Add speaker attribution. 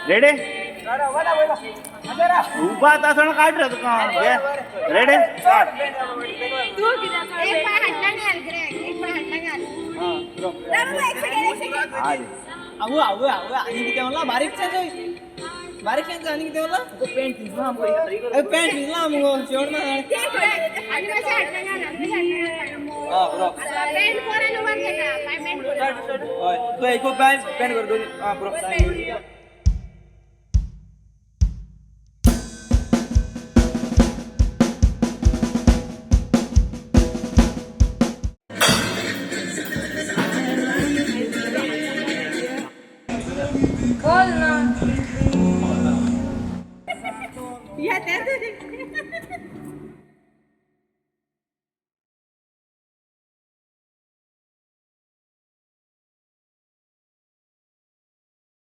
Speaker 1: रेडे उभा तासण काढ रे तुका रेडे स्टार्ट
Speaker 2: तू किती एक पाय हटला नाही आल रे एक पाय हटला नाही आल एक सेकंड
Speaker 3: अहो अहो अहो आणि किती म्हणला बारीक छान आणि किती म्हणला तो पेंट भिजला पेंट भिजला मग शेवट ना हां ब्रो
Speaker 2: पेंट कोणाला वर गेला काय पेंट
Speaker 3: होय तो एक पेंट कर दोन हां ब्रो
Speaker 2: बोल ना या त्या